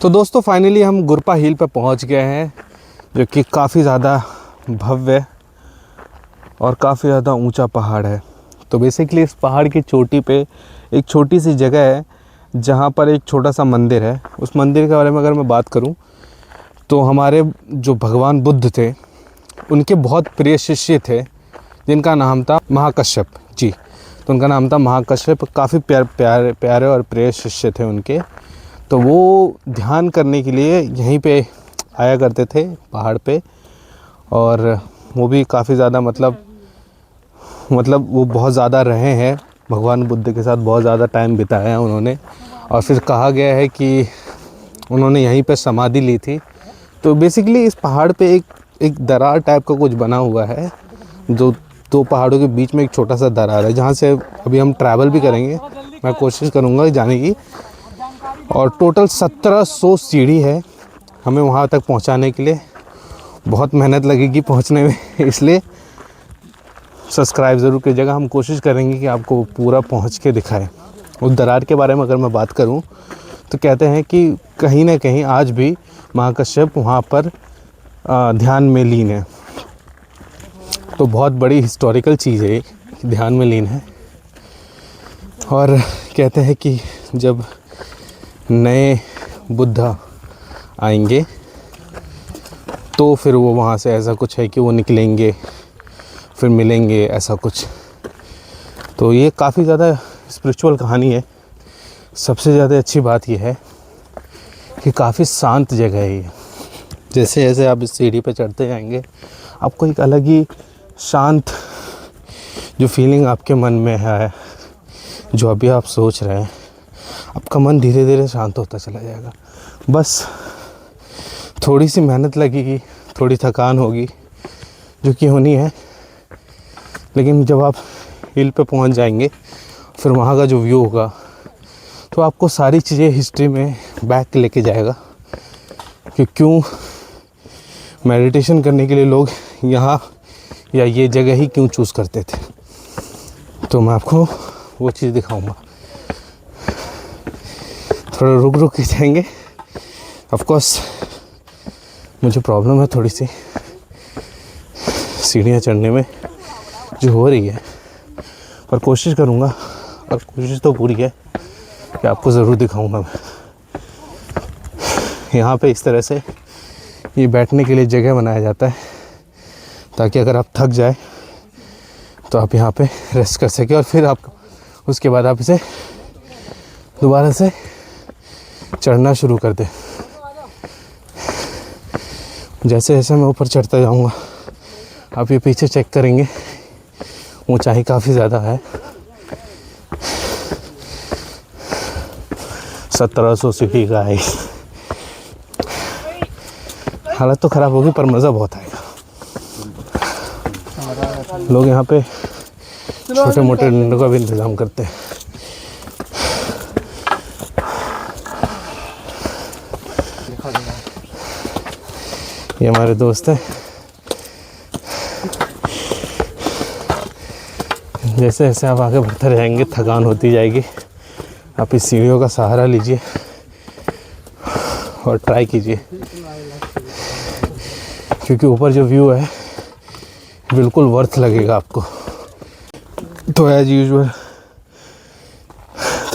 तो दोस्तों फाइनली हम गुरपा हिल पर पहुंच गए हैं, जो कि काफ़ी ज़्यादा भव्य और काफ़ी ज़्यादा ऊंचा पहाड़ है। तो बेसिकली इस पहाड़ की चोटी पे एक छोटी सी जगह है जहां पर एक छोटा सा मंदिर है। उस मंदिर के बारे में अगर मैं बात करूं तो हमारे जो भगवान बुद्ध थे उनके बहुत प्रिय शिष्य थे जिनका नाम था महाकश्यप जी। तो उनका नाम था महाकश्यप, काफ़ी प्यारे और प्रिय शिष्य थे उनके। तो वो ध्यान करने के लिए यहीं पे आया करते थे पहाड़ पे, और वो भी काफ़ी ज़्यादा मतलब वो बहुत ज़्यादा रहे हैं, भगवान बुद्ध के साथ बहुत ज़्यादा टाइम बिताया है उन्होंने। और फिर कहा गया है कि उन्होंने यहीं पे समाधि ली थी। तो बेसिकली इस पहाड़ पे एक दरार टाइप का कुछ बना हुआ है, जो दो पहाड़ों के बीच में एक छोटा सा दरार है, जहाँ से अभी हम ट्रैवल भी करेंगे। मैं कोशिश करूँगा जाने की। और टोटल 1700 सीढ़ी है हमें वहाँ तक पहुँचाने के लिए। बहुत मेहनत लगेगी पहुँचने में, इसलिए सब्सक्राइब ज़रूर कीजिएगा। हम कोशिश करेंगे कि आपको पूरा पहुँच के दिखाएं। उस दरार के बारे में अगर मैं बात करूं तो कहते हैं कि कहीं ना कहीं आज भी महाकश्यप वहाँ पर ध्यान में लीन है। तो बहुत बड़ी हिस्टोरिकल चीज़ है, ध्यान में लीन है। और कहते हैं कि जब नए बुद्ध आएंगे तो फिर वो वहाँ से ऐसा कुछ है कि वो निकलेंगे, फिर मिलेंगे, ऐसा कुछ। तो ये काफ़ी ज़्यादा स्पिरिचुअल कहानी है। सबसे ज़्यादा अच्छी बात यह है कि काफ़ी शांत जगह है ये। जैसे जैसे आप इस सीढ़ी पे चढ़ते जाएंगे आपको एक अलग ही शांत जो फीलिंग आपके मन में है, जो अभी आप सोच रहे हैं, आपका मन धीरे धीरे शांत होता चला जाएगा। बस थोड़ी सी मेहनत लगेगी, थोड़ी थकान होगी जो कि होनी है, लेकिन जब आप हिल पे पहुंच जाएंगे फिर वहाँ का जो व्यू होगा तो आपको सारी चीज़ें हिस्ट्री में बैक लेके जाएगा कि क्यों मेडिटेशन करने के लिए लोग यहाँ या ये जगह ही क्यों चूज़ करते थे। तो मैं आपको वो चीज़ दिखाऊंगा। थोड़ा रुक के जाएंगे। ऑफ कोर्स मुझे प्रॉब्लम है थोड़ी सी सीढ़ियाँ चढ़ने में जो हो रही है, पर कोशिश करूँगा, और कोशिश तो पूरी है कि आपको ज़रूर दिखाऊंगा मैं। यहाँ पे इस तरह से ये बैठने के लिए जगह बनाया जाता है ताकि अगर आप थक जाए तो आप यहाँ पे रेस्ट कर सकें, और फिर आप उसके बाद आप इसे दोबारा से चढ़ना शुरू कर दें। जैसे जैसे मैं ऊपर चढ़ता जाऊँगा आप ये पीछे चेक करेंगे, ऊंचाई काफ़ी ज़्यादा है। 1700 सीढ़ी का है। हालत तो ख़राब होगी पर मज़ा बहुत आएगा। लोग यहाँ पे छोटे मोटे डंडों का भी इंतज़ाम करते हैं। ये हमारे दोस्त हैं। जैसे जैसे आप आगे बढ़ते रहेंगे थकान होती जाएगी। आप इस सीढ़ियों का सहारा लीजिए और ट्राई कीजिए, क्योंकि ऊपर जो व्यू है बिल्कुल वर्थ लगेगा आपको। तो एज यूजुअल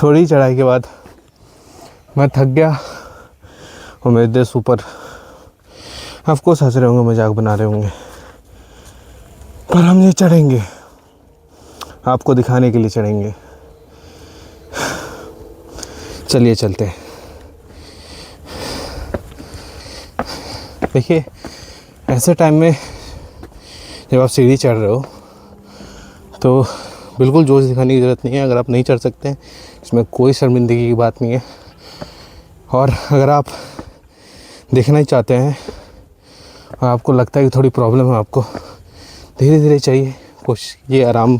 थोड़ी चढ़ाई के बाद मैं थक गया और मेरे दोस्त ऊपर ऑफ कोर्स हंस रहे होंगे, मजाक बना रहे होंगे, पर हम ये चढ़ेंगे, आपको दिखाने के लिए चढ़ेंगे। चलिए चलते हैं। देखिए ऐसे टाइम में जब आप सीढ़ी चढ़ रहे हो तो बिल्कुल जोश दिखाने की ज़रूरत नहीं है। अगर आप नहीं चढ़ सकते हैं इसमें कोई शर्मिंदगी की बात नहीं है। और अगर आप देखना ही चाहते हैं और आपको लगता है कि थोड़ी प्रॉब्लम है, आपको धीरे धीरे चाहिए, कोशिश ये आराम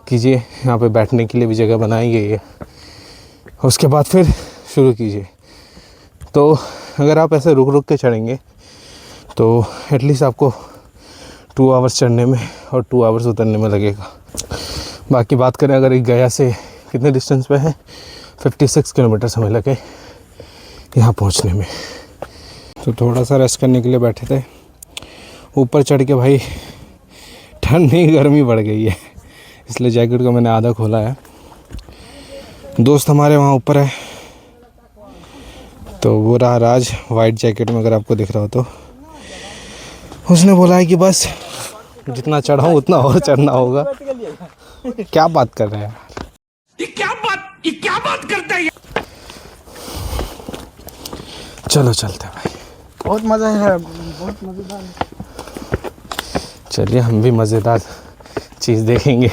कीजिए। यहाँ पे बैठने के लिए भी जगह बनाई गई है, उसके बाद फिर शुरू कीजिए। तो अगर आप ऐसे रुक के चढ़ेंगे तो एटलीस्ट आपको 2 आवर्स चढ़ने में और 2 आवर्स उतरने में लगेगा। बाकी बात करें अगर एक गया से कितने डिस्टेंस पे है, 56 किलोमीटर हमें लगे यहाँ पहुँचने में। तो थोड़ा सा रेस्ट करने के लिए बैठे थे। ऊपर चढ़ के भाई ठंड नहीं गर्मी बढ़ गई है, इसलिए जैकेट को मैंने आधा खोला है। दोस्त हमारे वहाँ ऊपर है, तो वो रहा राज वाइट जैकेट में, अगर आपको दिख रहा हो तो। उसने बोला है कि बस जितना चढ़ाऊँ उतना और चढ़ना होगा। क्या बात कर रहे हैं यार, ये क्या बात करते हैं। चलो चलते हैं भाई, बहुत मज़ा है, बहुत मज़ेदार है। चलिए हम भी मज़ेदार चीज़ देखेंगे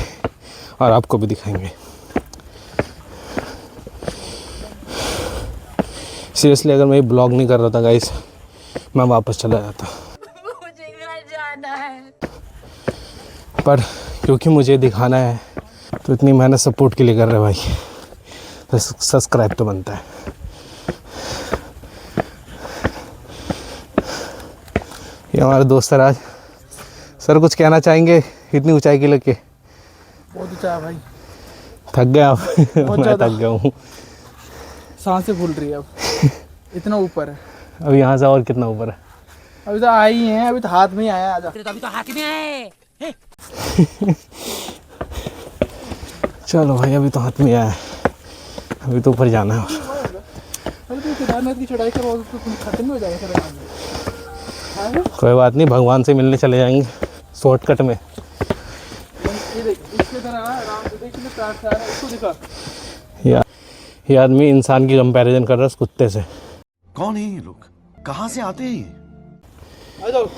और आपको भी दिखाएंगे। सीरियसली अगर मैं ब्लॉग नहीं कर रहा था गाइस, मैं वापस चला जाता। मुझे घर जाना है। पर क्योंकि मुझे दिखाना है तो इतनी मेहनत सपोर्ट के लिए कर रहे भाई, तो सब्सक्राइब तो बनता है। ये हमारे दोस्त है राज। सर कुछ कहना चाहेंगे इतनी ऊंचाई के लेके? बहुत ऊँचा है भाई, थक गए आप? बहुत मैं ज़्यादा। थक गया हूँ, सांसें फूल रही है अब। इतना ऊपर है। अब यहाँ से और कितना ऊपर है? अभी तो आए ही हैं, अभी तो हाथ में ही आया। आजा अभी तो हाथ में आए। चलो भाई, अभी तो हाथ में आया है, अभी तो ऊपर जाना है। और अरे तो केदारनाथ की चढ़ाई करवाओ तो खत्म हो जाएगा सारा काम। कोई बात नहीं, भगवान से मिलने चले जाएंगे शॉर्टकट में। ये देख, इसके तरह आराम से देख, प्यार से आ रहा है, इसको दिखा। ये आदमी इंसान की कंपैरिजन कर रहा है उस कुत्ते से। कौन है ये लोग, कहाँ से आते हैं ये? आ जाओ।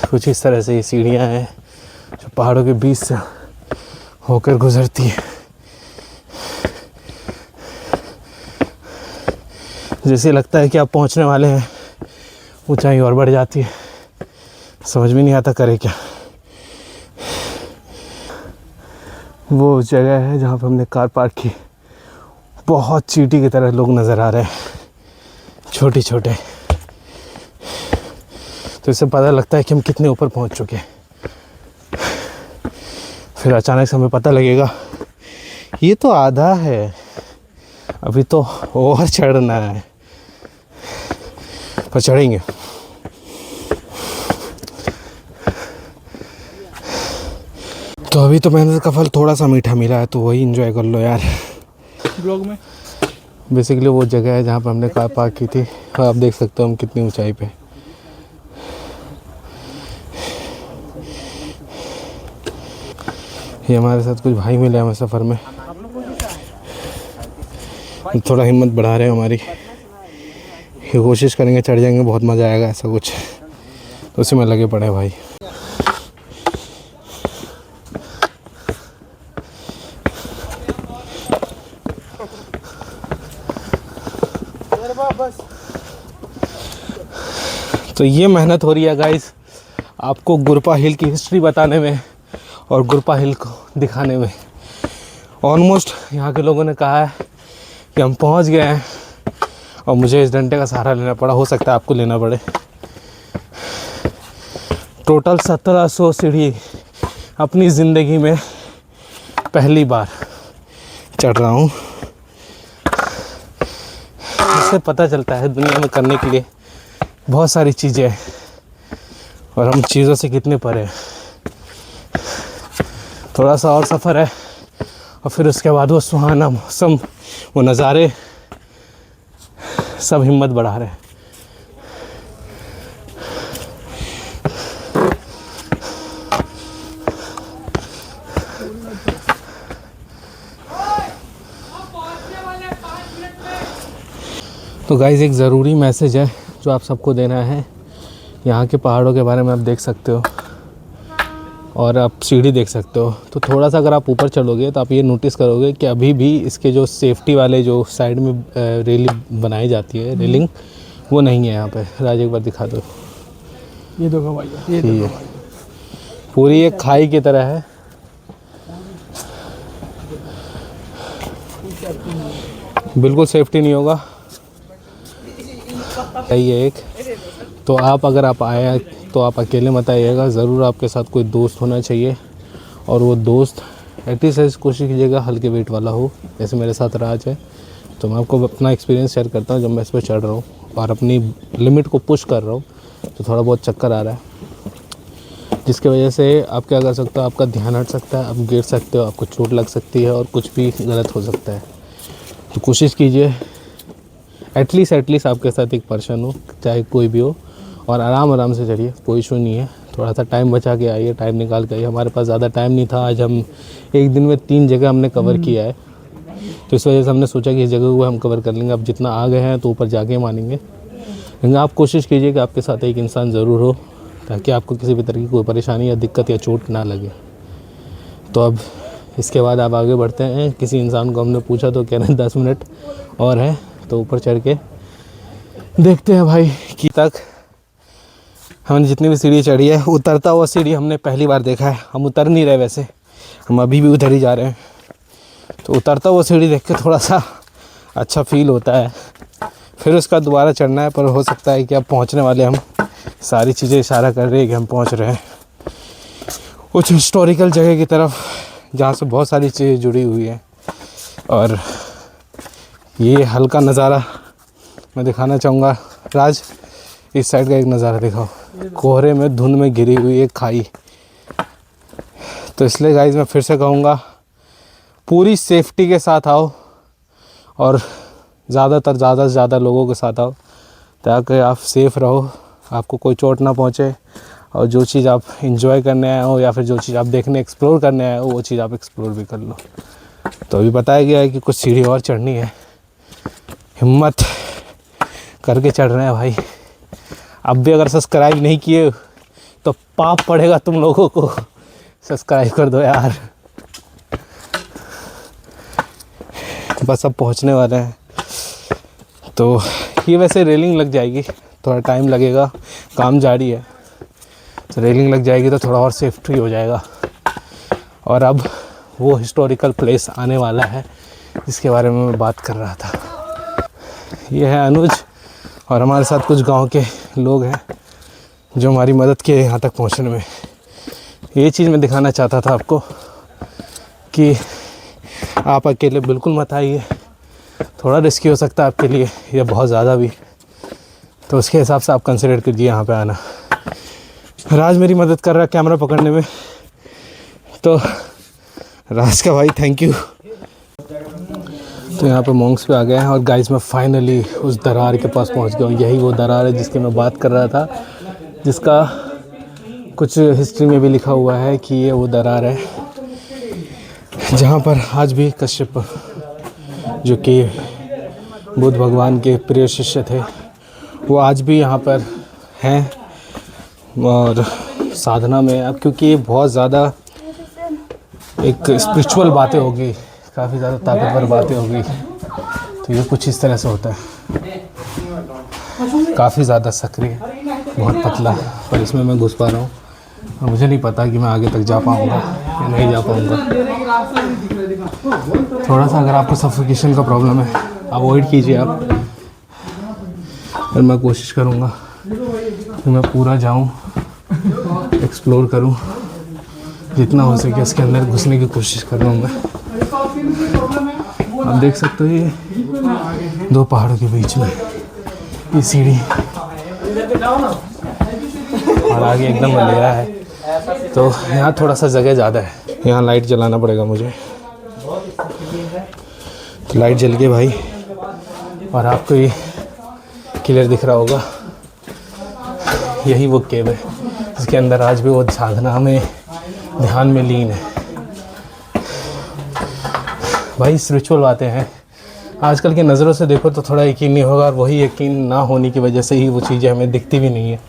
कुछ इस तरह से ये सीढ़ियाँ हैं जो पहाड़ों के बीच से होकर गुजरती है। जैसे लगता है कि आप पहुंचने वाले हैं, ऊंचाई और बढ़ जाती है, समझ में नहीं आता करे क्या। वो जगह है जहाँ पे हमने कार पार्क की। बहुत चींटी की तरह लोग नज़र आ रहे हैं, छोटे छोटे। तो इससे पता लगता है कि हम कितने ऊपर पहुँच चुके हैं। फिर अचानक से हमें पता लगेगा ये तो आधा है, अभी तो और चढ़ना है, पर चढ़ेंगे। तो अभी तो मेहनत का फल थोड़ा सा मीठा मिला है, तो वही एंजॉय कर लो यार। ब्लॉग में बेसिकली वो जगह है जहाँ पर हमने कार पार्क की थी, और आप देख सकते हो हम कितनी ऊंचाई पे। ये हमारे साथ कुछ भाई मिले हमें सफ़र में, थोड़ा हिम्मत बढ़ा रहे हैं हमारी। ये कोशिश करेंगे चढ़ जाएंगे, बहुत मज़ा आएगा ऐसा कुछ, तो उसी में लगे पड़े भाई। बस तो ये मेहनत हो रही है गाइस आपको गुरपा हिल की हिस्ट्री बताने में और गुरपा हिल को दिखाने में। ऑलमोस्ट यहाँ के लोगों ने कहा है कि हम पहुँच गए हैं, और मुझे इस डंडे का सहारा लेना पड़ा, हो सकता है आपको लेना पड़े। टोटल 1700 सीढ़ी अपनी ज़िंदगी में पहली बार चढ़ रहा हूँ। इससे पता चलता है दुनिया में करने के लिए बहुत सारी चीज़ें हैं, और हम चीज़ों से कितने परे हैं। थोड़ा सा और सफ़र है, और फिर उसके बाद वो सुहाना मौसम, वो नज़ारे, सब हिम्मत बढ़ा रहे हैं। तो गाइज़ एक ज़रूरी मैसेज है जो आप सबको देना है। यहाँ के पहाड़ों के बारे में आप देख सकते हो, और आप सीढ़ी देख सकते हो। तो थोड़ा सा अगर आप ऊपर चढ़ोगे तो आप ये नोटिस करोगे कि अभी भी इसके जो सेफ्टी वाले जो साइड में रेलिंग बनाई जाती है, रेलिंग, वो नहीं है यहाँ पे। राज एक बार दिखा दो। ये देखो भाई, ये ठीक देखो है, भाई। पूरी एक खाई की तरह है। बिल्कुल सेफ्टी नहीं होगा। ये एक तो आप अगर आप आए तो आप अकेले मत आइएगा, ज़रूर आपके साथ कोई दोस्त होना चाहिए, और वो दोस्त एक्सरसाइज कोशिश कीजिएगा हल्के वेट वाला हो, जैसे मेरे साथ राज है। तो मैं आपको अपना एक्सपीरियंस शेयर करता हूँ। जब मैं इस पर चढ़ रहा हूँ और अपनी लिमिट को पुश कर रहा हूँ तो थोड़ा बहुत चक्कर आ रहा है, जिसकी वजह से आप क्या कर सकते हो, आपका ध्यान हट सकता है, आप गिर सकते हो, आपको चोट लग सकती है और कुछ भी गलत हो सकता है। तो कोशिश कीजिए एटलीस्ट आपके साथ एक पर्सन हो, चाहे कोई भी हो, और आराम से चढ़िए, कोई इशू नहीं है। थोड़ा सा टाइम बचा के आइए, टाइम निकाल के आइए। हमारे पास ज़्यादा टाइम नहीं था, आज हम एक दिन में 3 जगह हमने कवर किया है, तो इस वजह से हमने सोचा कि इस जगह को हम कवर कर लेंगे। अब जितना आ गए हैं तो ऊपर जाके मानेंगे, लेकिन आप कोशिश कीजिए कि आपके साथ एक इंसान ज़रूर हो, ताकि आपको किसी भी तरह की कोई परेशानी या दिक्कत या चोट ना लगे। तो अब इसके बाद आप आगे बढ़ते हैं। किसी इंसान को हमने पूछा तो कह रहे हैं 10 मिनट और है, तो ऊपर चढ़ के देखते हैं भाई कि तक हमने जितनी भी सीढ़ी चढ़ी है। उतरता हुआ सीढ़ी हमने पहली बार देखा है, हम उतर नहीं रहे, वैसे हम अभी भी उधर ही जा रहे हैं। तो उतरता हुआ सीढ़ी देख के थोड़ा सा अच्छा फील होता है। फिर उसका दोबारा चढ़ना है, पर हो सकता है कि अब पहुंचने वाले हम सारी चीज़ें इशारा कर रही है कि हम पहुंच रहे हैं कुछ हिस्टोरिकल जगह की तरफ, जहाँ से बहुत सारी चीज़ें जुड़ी हुई हैं। और ये हल्का नज़ारा मैं दिखाना चाहूँगा। राज, इस साइड का एक नज़ारा दिखाओ, कोहरे में धुंध में घिरी हुई एक खाई। तो इसलिए गाइस मैं फिर से कहूँगा, पूरी सेफ्टी के साथ आओ और ज़्यादा से ज़्यादा लोगों के साथ आओ, ताकि आप सेफ़ रहो, आपको कोई चोट ना पहुँचे, और जो चीज़ आप एंजॉय करने आए हो या फिर जो चीज़ आप देखने एक्सप्लोर करने आए हो वो चीज़ आप एक्सप्लोर भी कर लो। तो अभी बताया गया है कि कुछ सीढ़ी और चढ़नी है, हिम्मत करके चढ़ रहे हैं भाई। अब भी अगर सब्सक्राइब नहीं किए तो पाप पड़ेगा तुम लोगों को, सब्सक्राइब कर दो यार। बस अब पहुंचने वाले हैं। तो ये वैसे रेलिंग लग जाएगी, थोड़ा टाइम लगेगा, काम जारी है। तो रेलिंग लग जाएगी तो थोड़ा और सेफ्टी हो जाएगा। और अब वो हिस्टोरिकल प्लेस आने वाला है जिसके बारे में मैं बात कर रहा था। ये है अनुज, और हमारे साथ कुछ गांव के लोग हैं जो हमारी मदद किए यहाँ तक पहुँचने में। ये चीज़ मैं दिखाना चाहता था आपको कि आप अकेले बिल्कुल मत आइए, थोड़ा रिस्की हो सकता है आपके लिए या बहुत ज़्यादा भी, तो उसके हिसाब से आप कंसिडर कीजिए यहाँ पे आना। राज मेरी मदद कर रहा है कैमरा पकड़ने में, तो राज का भाई थैंक यू। तो यहाँ पे मॉन्क्स पे आ गए हैं और गाइस मैं फाइनली उस दरार के पास पहुँच गया हूँ। यही वो दरार है जिसकी मैं बात कर रहा था, जिसका कुछ हिस्ट्री में भी लिखा हुआ है कि ये वो दरार है जहाँ पर आज भी कश्यप, जो कि बुद्ध भगवान के प्रिय शिष्य थे, वो आज भी यहाँ पर हैं और साधना में। अब क्योंकि ये बहुत ज़्यादा एक स्पिरिचुअल बातें होगी, काफ़ी ज़्यादा ताकतवर बातें होगी, तो ये कुछ इस तरह से होता है। काफ़ी ज़्यादा सक्रिय, बहुत पतला, पर इसमें मैं घुस पा रहा हूँ और मुझे नहीं पता कि मैं आगे तक जा पाऊँगा या नहीं जा पाऊँगा। थोड़ा सा अगर आपको सफोकेशन का प्रॉब्लम है, अवॉइड कीजिए आप, और मैं कोशिश करूँगा कि मैं पूरा जाऊँ, एक्सप्लोर करूँ, जितना हो सके इसके अंदर घुसने की कोशिश कर रहा हूँ मैं। आप देख सकते हो ये 2 पहाड़ों के बीच में ये सीढ़ी, और आगे एकदम अंधेरा है, तो यहाँ थोड़ा सा जगह ज़्यादा है। यहाँ लाइट जलाना पड़ेगा मुझे, तो लाइट जल गई भाई, और आपको ये क्लियर दिख रहा होगा, यही वो केव है जिसके अंदर आज भी वो साधना में, ध्यान में लीन है। भाई स्पिरिचुअल बातें हैं, आजकल की नज़रों से देखो तो थोड़ा यकीन नहीं होगा, और वही यकीन ना होने की वजह से ही वो चीज़ें हमें दिखती भी नहीं है।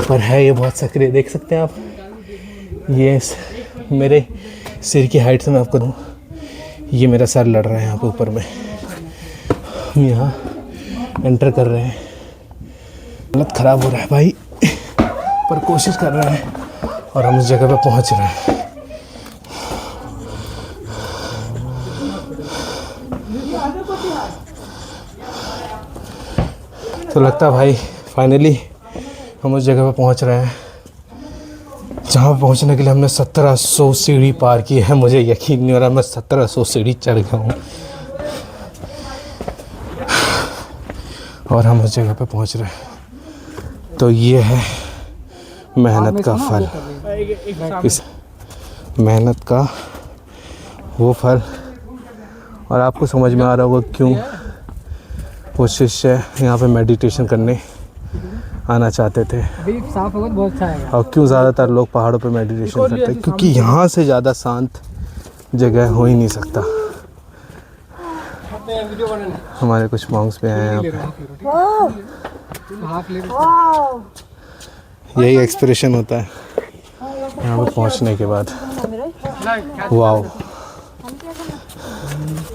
पर है ये बहुत सक्रिय, देख सकते हैं आप। ये मेरे सिर की हाइट से मैं आपको दूँ, ये मेरा सर लड़ रहा है यहाँ पे ऊपर में। हम यहाँ एंटर कर रहे हैं, हालत ख़राब हो रहा है भाई, पर कोशिश कर रहे हैं और हम उस जगह पे पहुँच रहे हैं। तो लगता है भाई फाइनली हम उस जगह पे पहुंच रहे हैं। जहाँ पहुँचने के लिए हमने 1700 सीढ़ी पार की है। मुझे यकीन नहीं हो रहा मैं 1700 सीढ़ी चढ़ गया हूँ और हम उस जगह पे पहुँच रहे हैं। तो ये है मेहनत का फल, इस मेहनत का वो फल। और आपको समझ में आ रहा होगा क्यों वो शिष्य यहाँ पे मेडिटेशन करने आना चाहते थे अभी साफ होगा तो बहुत अच्छा है। और क्यों ज़्यादातर लोग पहाड़ों पे मेडिटेशन करते हैं, क्योंकि यहाँ से ज़्यादा शांत जगह हो ही नहीं सकता। हमारे कुछ मॉन्क्स भी आए हैं यहाँ पे। यही एक्सप्रेशन होता है यहाँ पे पहुँचने के बाद। Wow,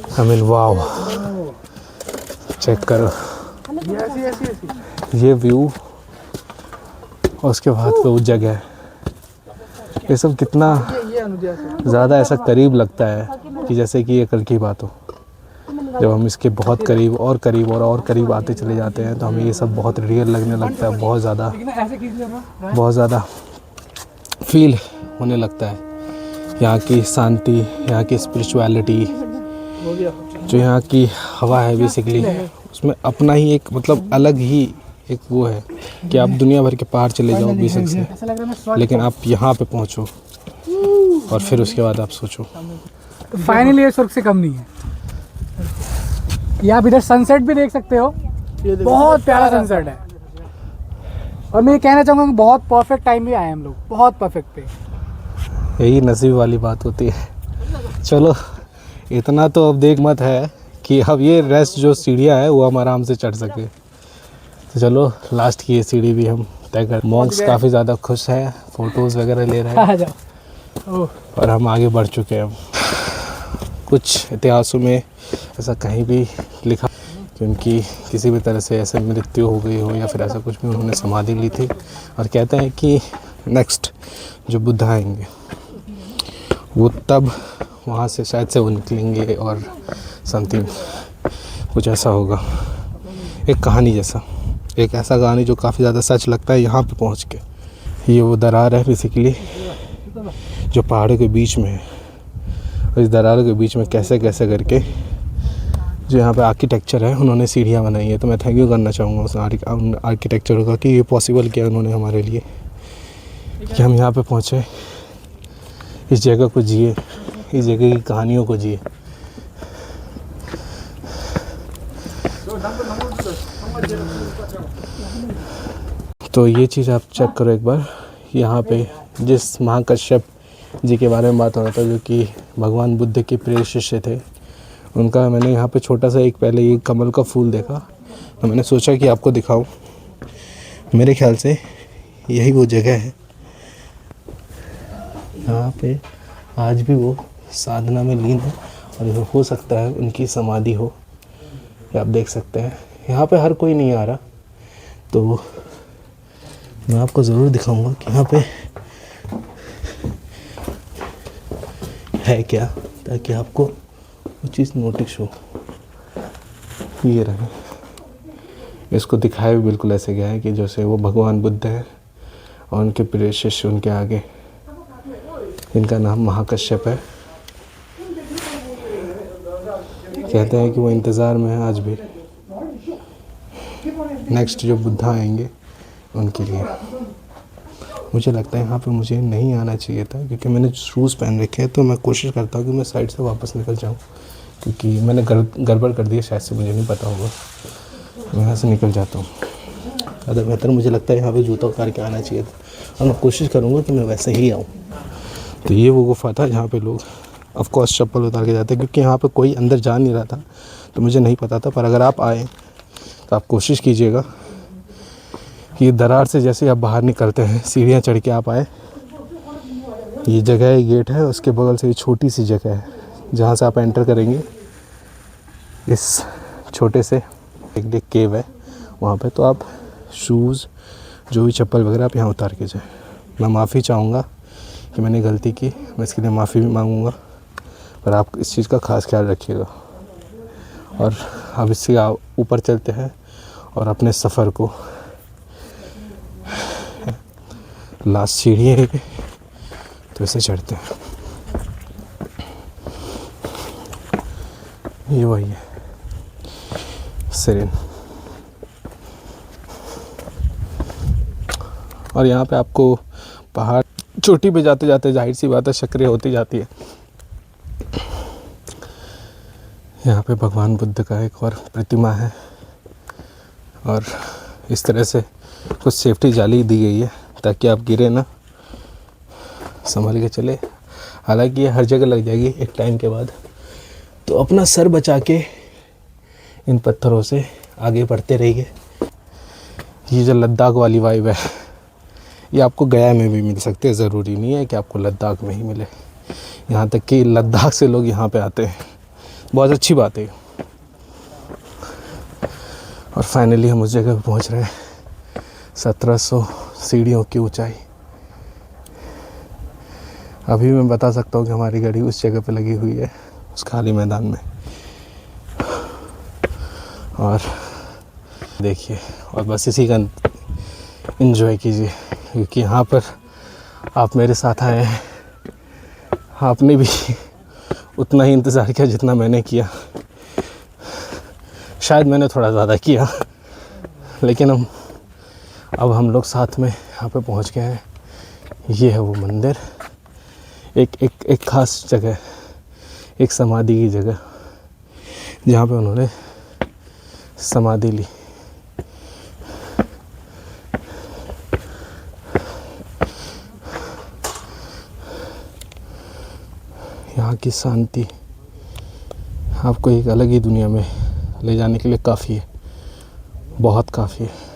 I mean wow, check करो ये व्यू और उसके बाद पे वो जगह। ये सब कितना ज़्यादा ऐसा करीब लगता है कि जैसे कि ये कल की बात हो। जब हम इसके बहुत करीब और करीब और करीब आते चले जाते हैं तो हमें ये सब बहुत रियल लगने लगता है, बहुत ज़्यादा फील होने लगता है। यहाँ की शांति, यहाँ की स्पिरिचुअलिटी, जो यहाँ की हवा है बेसिकली, उसमें अपना ही एक मतलब अलग ही एक वो है कि आप दुनिया भर के पहाड़ चले जाओ बेशक से, लेकिन आप यहाँ पे पहुँचो और फिर उसके बाद आप सोचो। फाइनली ये स्वर्ग से कम नहीं है। ये आप इधर सनसेट भी देख सकते हो, बहुत प्यारा सनसेट है। और मैं ये कहना चाहूँगा कि बहुत परफेक्ट टाइम भी आए हम लोग, बहुत परफेक्ट पे। यही नसीब वाली बात होती है। चलो इतना तो अब देख मत है कि अब ये रेस्ट जो सीढ़ियाँ है वो हम आराम से चढ़ सके। तो चलो लास्ट की ये सीढ़ी भी हम तय कर। मॉन्क्स काफ़ी ज़्यादा खुश हैं, फ़ोटोज़ वगैरह ले रहे हैं और हम आगे बढ़ चुके हैं। कुछ इतिहासों में ऐसा कहीं भी लिखा कि उनकी किसी भी तरह से ऐसे मृत्यु हो गई हो या फिर ऐसा कुछ भी, उन्होंने समाधि ली थी। और कहते हैं कि नेक्स्ट जो बुद्ध आएंगे वो तब वहाँ से शायद से वो निकलेंगे और समथिंग कुछ ऐसा होगा। एक कहानी जैसा, एक ऐसा कहानी जो काफ़ी ज़्यादा सच लगता है यहाँ पे पहुँच के। ये वो दरार है बेसिकली जो पहाड़ों के बीच में है। और इस दरार के बीच में कैसे कैसे करके जो यहाँ पे आर्किटेक्चर है उन्होंने सीढ़ियाँ बनाई है। तो मैं थैंक यू करना चाहूँगा उस आर्किटेक्चर का कि ये पॉसिबल किया उन्होंने हमारे लिए कि हम यहाँ पे पहुँचे, इस जगह को जिए, इस जगह की कहानियों को जिए। तो ये चीज़ आप चेक करो एक बार। यहाँ पे जिस महाकश्यप जी के बारे में बात हो रहा था, जो कि भगवान बुद्ध के प्रिय शिष्य थे, उनका मैंने यहाँ पे छोटा सा एक पहले ये कमल का फूल देखा तो मैंने सोचा कि आपको दिखाऊं। मेरे ख्याल से यही वो जगह है यहाँ पे आज भी वो साधना में लीन है और हो सकता है उनकी समाधि हो। आप देख सकते हैं यहाँ पे हर कोई नहीं आ रहा, तो मैं आपको ज़रूर दिखाऊंगा कि यहाँ पे है क्या, ताकि आपको वो चीज़ नोटिस हो। ये रहे, इसको दिखाया भी बिल्कुल ऐसे गया है कि जैसे वो भगवान बुद्ध है और उनके प्रिय शिष्य उनके आगे, इनका नाम महाकश्यप है। कहते हैं कि वो इंतज़ार में है आज भी नेक्स्ट जो बुद्धा आएंगे उनके लिए। मुझे लगता है यहाँ पे मुझे नहीं आना चाहिए था क्योंकि मैंने शूज़ पहन रखे हैं, तो मैं कोशिश करता हूँ कि मैं साइड से वापस निकल जाऊँ क्योंकि मैंने गड़बड़ कर दी है, शायद से मुझे नहीं पता होगा। मैं यहाँ से निकल जाता हूँ। अगर बेहतर मुझे लगता है यहाँ पे जूता उतार के आना चाहिए था और मैं कोशिश करूँगा कि मैं वैसे ही आऊँ। तो ये वो गुफा था जहाँ पे लोग ऑफकोर्स चप्पल उतार के जाते हैं क्योंकि यहाँ पे कोई अंदर जा नहीं रहा था, तो मुझे नहीं पता था। पर अगर आप आए तो आप कोशिश कीजिएगा कि दरार से जैसे आप बाहर निकलते हैं, सीढ़ियाँ चढ़ के आप आए। ये जगह है, गेट है, उसके बगल से ये छोटी सी जगह है जहाँ से आप एंटर करेंगे। इस छोटे से एक केव है वहाँ पे, तो आप शूज़ जो भी चप्पल वगैरह आप यहाँ उतार के जाए। मैं माफ़ी चाहूँगा कि मैंने गलती की, मैं इसके लिए माफ़ी भी मांगूँगा, पर आप इस चीज़ का ख़ास ख्याल रखिएगा। और अब इससे ऊपर चलते हैं और अपने सफ़र को, लास्ट सीढ़ी है तो इसे चढ़ते हैं। ये वही है सिरेन। और यहाँ पे आपको पहाड़ चोटी पे जाते जाते जाहिर सी बात है शक्रिय होती जाती है। यहाँ पे भगवान बुद्ध का एक और प्रतिमा है और इस तरह से कुछ सेफ्टी जाली दी गई है ताकि आप गिरे ना, संभल के चले। हालांकि ये हर जगह लग जाएगी एक टाइम के बाद, तो अपना सर बचा के इन पत्थरों से आगे बढ़ते रहिए। ये जो लद्दाख वाली वाइब है ये आपको गया में भी मिल सकती है, ज़रूरी नहीं है कि आपको लद्दाख में ही मिले। यहाँ तक कि लद्दाख से लोग यहाँ पे आते हैं, बहुत अच्छी बात है। और फाइनली हम उस जगह पे पहुँच रहे हैं, 1700 सीढ़ियों की ऊंचाई। अभी मैं बता सकता हूँ कि हमारी गाड़ी उस जगह पे लगी हुई है, उस खाली मैदान में। और देखिए, और बस इसी का एंजॉय कीजिए, क्योंकि यहाँ पर आप मेरे साथ आए हैं। आपने भी उतना ही इंतज़ार किया जितना मैंने किया, शायद मैंने थोड़ा ज़्यादा किया, लेकिन अब हम लोग साथ में यहाँ पे पहुँच गए हैं। ये है वो मंदिर, एक ख़ास जगह, एक समाधि की जगह जहाँ पे उन्होंने समाधि ली। यहाँ की शांति आपको एक अलग ही दुनिया में ले जाने के लिए काफ़ी है, बहुत काफ़ी है।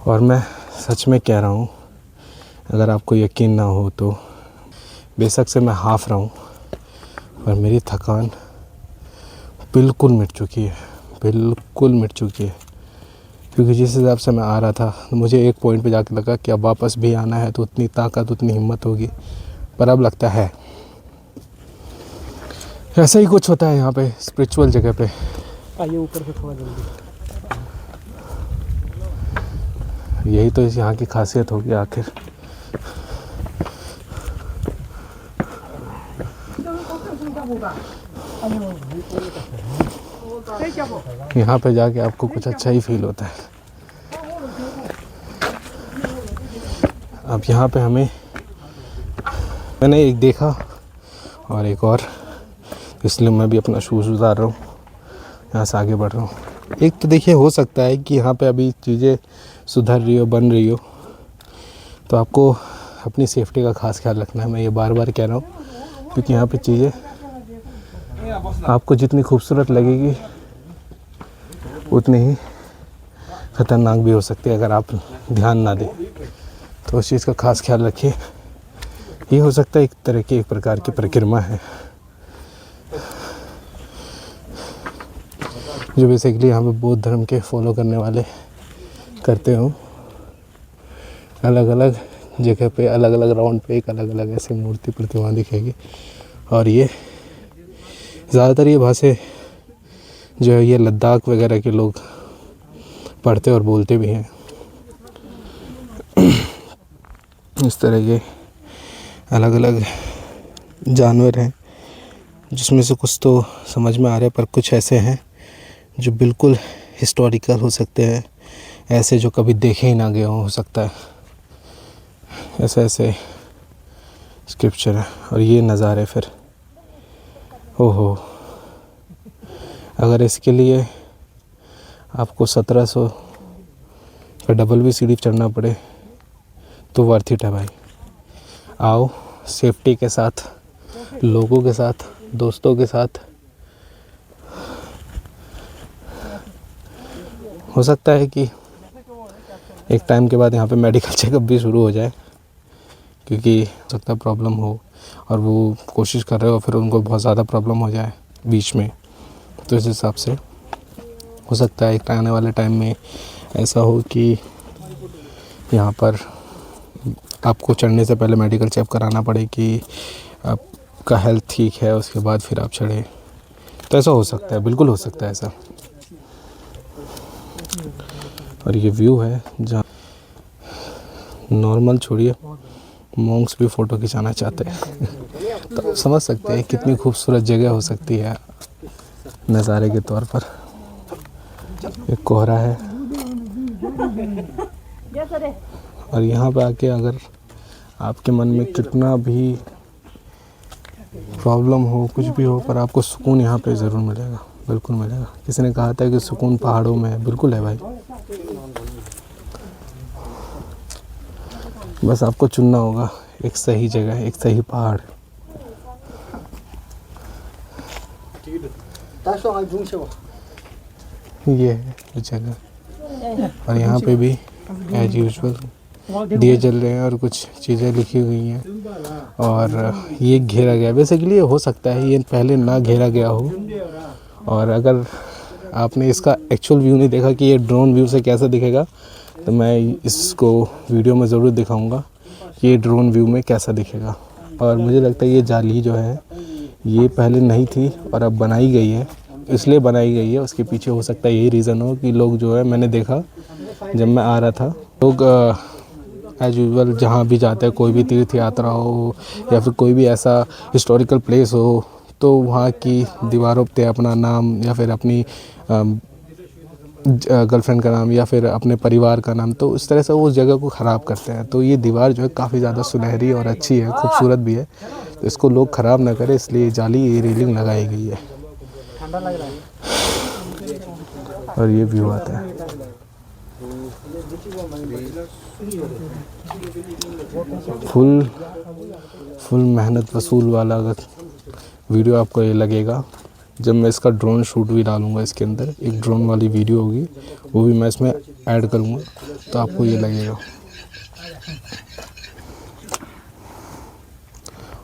और मैं सच में कह रहा हूँ, अगर आपको यकीन ना हो तो बेशक से मैं हाफ रहा हूँ, पर मेरी थकान बिल्कुल मिट चुकी है, बिल्कुल मिट चुकी है। क्योंकि जिस हिसाब से मैं आ रहा था, मुझे एक पॉइंट पे जाके लगा कि अब वापस भी आना है तो उतनी ताकत, उतनी हिम्मत होगी, पर अब लगता है ऐसा ही कुछ होता है यहाँ पे स्पिरिचुअल जगह पे। आइए ऊपर से थोड़ा जल्दी। यही तो इस यहाँ की खासियत होगी आखिर। यहाँ पे जाके आपको कुछ अच्छा ही फील होता है। अब यहाँ पे मैंने एक देखा और एक और, इसलिए मैं भी अपना शूज़ उतार रहा हूँ, यहाँ से आगे बढ़ रहा हूँ। एक तो देखिए, हो सकता है कि यहाँ पे अभी चीज़ें सुधर रही हो, बन रही हो, तो आपको अपनी सेफ्टी का ख़ास ख्याल रखना है। मैं ये बार बार कह रहा हूँ, क्योंकि यहाँ पे चीज़ें आपको जितनी खूबसूरत लगेगी उतनी ही ख़तरनाक भी हो सकती है अगर आप ध्यान ना दें। तो उस चीज़ का ख़ास ख्याल रखिए। ये हो सकता है एक तरह की, एक प्रकार की परिक्रमा है जो बेसिकली यहाँ पे बौद्ध धर्म के फॉलो करने वाले करते हो। अलग अलग जगह पे, अलग अलग राउंड पे एक अलग अलग ऐसी मूर्ति प्रतिमा दिखेगी। और ये ज़्यादातर ये भाषा जो है ये लद्दाख वगैरह के लोग पढ़ते और बोलते भी हैं। इस तरह के अलग अलग जानवर हैं, जिसमें से कुछ तो समझ में आ रहे हैं, पर कुछ ऐसे हैं जो बिल्कुल हिस्टोरिकल हो सकते हैं, ऐसे जो कभी देखे ही ना गए हो सकता है। ऐसे ऐसे स्क्रिप्चर है। और ये नज़ारे फिर, ओहो, अगर इसके लिए आपको 1700 का डबल भी सीढ़ी चढ़ना पड़े तो वर्थ इट है भाई। आओ सेफ्टी के साथ, लोगों के साथ, दोस्तों के साथ। हो सकता है कि एक टाइम के बाद यहाँ पे मेडिकल चेकअप भी शुरू हो जाए, क्योंकि हो सकता है प्रॉब्लम हो और वो कोशिश कर रहे हो, फिर उनको बहुत ज़्यादा प्रॉब्लम हो जाए बीच में। तो इस हिसाब से हो सकता है एक आने वाले टाइम में ऐसा हो कि यहाँ पर आपको चढ़ने से पहले मेडिकल चेक कराना पड़े कि आपका हेल्थ ठीक है, उसके बाद फिर आप चढ़े। तो ऐसा हो सकता है, बिल्कुल हो सकता है ऐसा। और ये व्यू है जहाँ नॉर्मल छोड़िए मॉन्क्स भी फ़ोटो खिंचाना चाहते हैं तो आप समझ सकते हैं कितनी खूबसूरत जगह हो सकती है नज़ारे के तौर पर। एक कोहरा है और यहाँ पे आके अगर आपके मन में कितना भी प्रॉब्लम हो कुछ भी हो पर आपको सुकून यहाँ पे ज़रूर मिलेगा, बिल्कुल मिलेगा। किसी ने कहा था कि सुकून पहाड़ों में है, बिल्कुल है भाई। बस आपको चुनना होगा एक सही जगह, एक सही पहाड़। ये है वो जगह और यहाँ पे भी एज यूजुअल दिए जल रहे हैं और कुछ चीज़ें लिखी हुई हैं और ये घेरा गया। बेसिकली ये हो सकता है ये पहले ना घेरा गया हो और अगर आपने इसका एक्चुअल व्यू नहीं देखा कि ये ड्रोन व्यू से कैसा दिखेगा तो मैं इसको वीडियो में ज़रूर दिखाऊंगा कि ये ड्रोन व्यू में कैसा दिखेगा। और मुझे लगता है ये जाली जो है ये पहले नहीं थी और अब बनाई गई है, इसलिए बनाई गई है। उसके पीछे हो सकता है यही रीज़न हो कि लोग जो है, मैंने देखा जब मैं आ रहा था, लोग एज यूजुअल जहाँ भी जाते हैं, कोई भी तीर्थ यात्रा हो या फिर कोई भी ऐसा हिस्टोरिकल प्लेस हो तो वहाँ की दीवारों पे अपना नाम या फिर अपनी गर्लफ्रेंड का नाम या फिर अपने परिवार का नाम, तो इस तरह से वो उस जगह को ख़राब करते हैं। तो ये दीवार जो है काफ़ी ज़्यादा सुनहरी और अच्छी है, खूबसूरत भी है, तो इसको लोग ख़राब ना करें इसलिए जाली ये रेलिंग लगाई गई है। ठंडा लग रहा है और ये व्यू आता है। फुल मेहनत वसूल वाला अगर वीडियो आपको ये लगेगा, जब मैं इसका ड्रोन शूट भी डालूंगा, इसके अंदर एक ड्रोन वाली वीडियो होगी वो भी मैं इसमें ऐड करूंगा तो आपको ये लगेगा।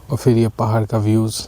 और फिर ये पहाड़ का व्यूज़